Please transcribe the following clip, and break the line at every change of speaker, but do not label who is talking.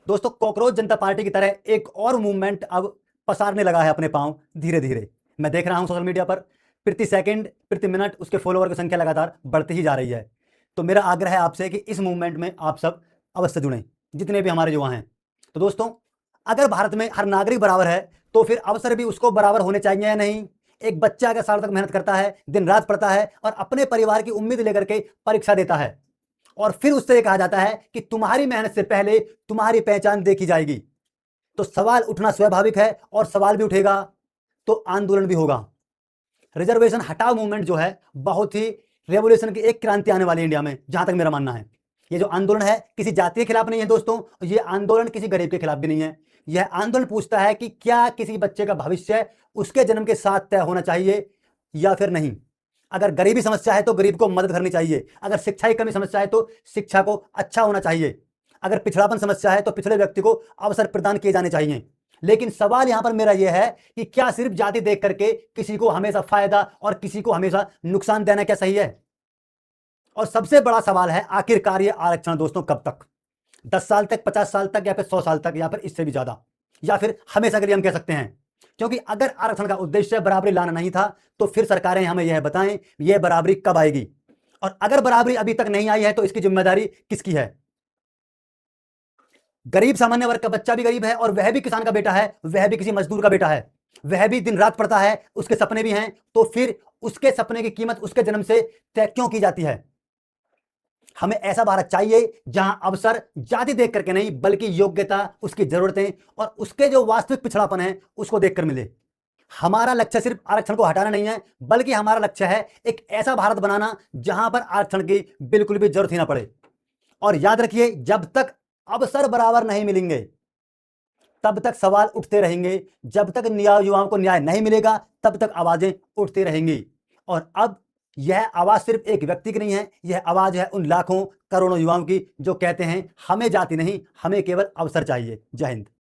दोस्तों कॉकरोच जनता पार्टी की तरह एक और मूवमेंट अब पसारने लगा है अपने पांव धीरे धीरे। मैं देख रहा हूं सोशल मीडिया पर प्रति सेकंड प्रति मिनट उसके फॉलोअर की संख्या लगातार बढ़ती ही जा रही है। तो मेरा आग्रह है आपसे कि इस मूवमेंट में आप सब अवश्य जुड़ें, जितने भी हमारे युवा हैं। तो दोस्तों, अगर भारत में हर नागरिक बराबर है तो फिर अवसर भी उसको बराबर होने चाहिए या नहीं? एक बच्चा अगर साल तक मेहनत करता है, दिन रात पढ़ता है और अपने परिवार की उम्मीद लेकर के परीक्षा देता है और फिर उससे ये कहा जाता है कि तुम्हारी मेहनत से पहले तुम्हारी पहचान देखी जाएगी, तो सवाल उठना स्वाभाविक है और सवाल भी उठेगा तो आंदोलन भी होगा। रिजर्वेशन हटाओ मूवमेंट जो है बहुत ही रेवोल्यूशन की एक क्रांति आने वाली है इंडिया में, जहां तक मेरा मानना है। ये जो आंदोलन है किसी जाति के खिलाफ नहीं है दोस्तों, ये आंदोलन किसी गरीब के खिलाफ भी नहीं है। यह आंदोलन पूछता है कि क्या किसी बच्चे का भविष्य उसके जन्म के साथ तय होना चाहिए या फिर नहीं। अगर गरीबी समस्या है तो गरीब को मदद करनी चाहिए, अगर शिक्षा की कमी समस्या है तो शिक्षा को अच्छा होना चाहिए, अगर पिछड़ापन समस्या है तो पिछड़े व्यक्ति को अवसर प्रदान किए जाने चाहिए। लेकिन सवाल यहां पर मेरा यह है कि क्या सिर्फ जाति देख करके किसी को हमेशा फायदा और किसी को हमेशा नुकसान देना क्या सही है? और सबसे बड़ा सवाल है आखिरकार ये आरक्षण दोस्तों कब तक? 10 साल तक, 50 साल तक या फिर 100 साल तक या फिर इससे भी ज्यादा, या फिर हमेशा के लिए हम कह सकते हैं? क्योंकि अगर आरक्षण का उद्देश्य बराबरी लाना नहीं था तो फिर सरकारें हमें यह बताएं यह बराबरी कब आएगी, और अगर बराबरी अभी तक नहीं आई है तो इसकी जिम्मेदारी किसकी है? गरीब सामान्य वर्ग का बच्चा भी गरीब है और वह भी किसान का बेटा है, वह भी किसी मजदूर का बेटा है, वह भी दिन रात पढ़ता है, उसके सपने भी हैं, तो फिर उसके सपने की कीमत उसके जन्म से तय क्यों की जाती है? हमें ऐसा भारत चाहिए जहां अवसर जाति देख करके नहीं बल्कि योग्यता, उसकी जरूरतें और उसके जो वास्तविक पिछड़ापन है उसको देखकर मिले। हमारा लक्ष्य सिर्फ आरक्षण को हटाना नहीं है, बल्कि हमारा लक्ष्य है एक ऐसा भारत बनाना जहां पर आरक्षण की बिल्कुल भी जरूरत ही ना पड़े। और याद रखिए, जब तक अवसर बराबर नहीं मिलेंगे तब तक सवाल उठते रहेंगे, जब तक युवाओं को न्याय नहीं मिलेगा तब तक आवाजें उठती रहेंगी। और अब यह आवाज सिर्फ एक व्यक्ति की नहीं है, यह आवाज है उन लाखों करोड़ों युवाओं की जो कहते हैं हमें जाति नहीं, हमें केवल अवसर चाहिए। जय हिंद।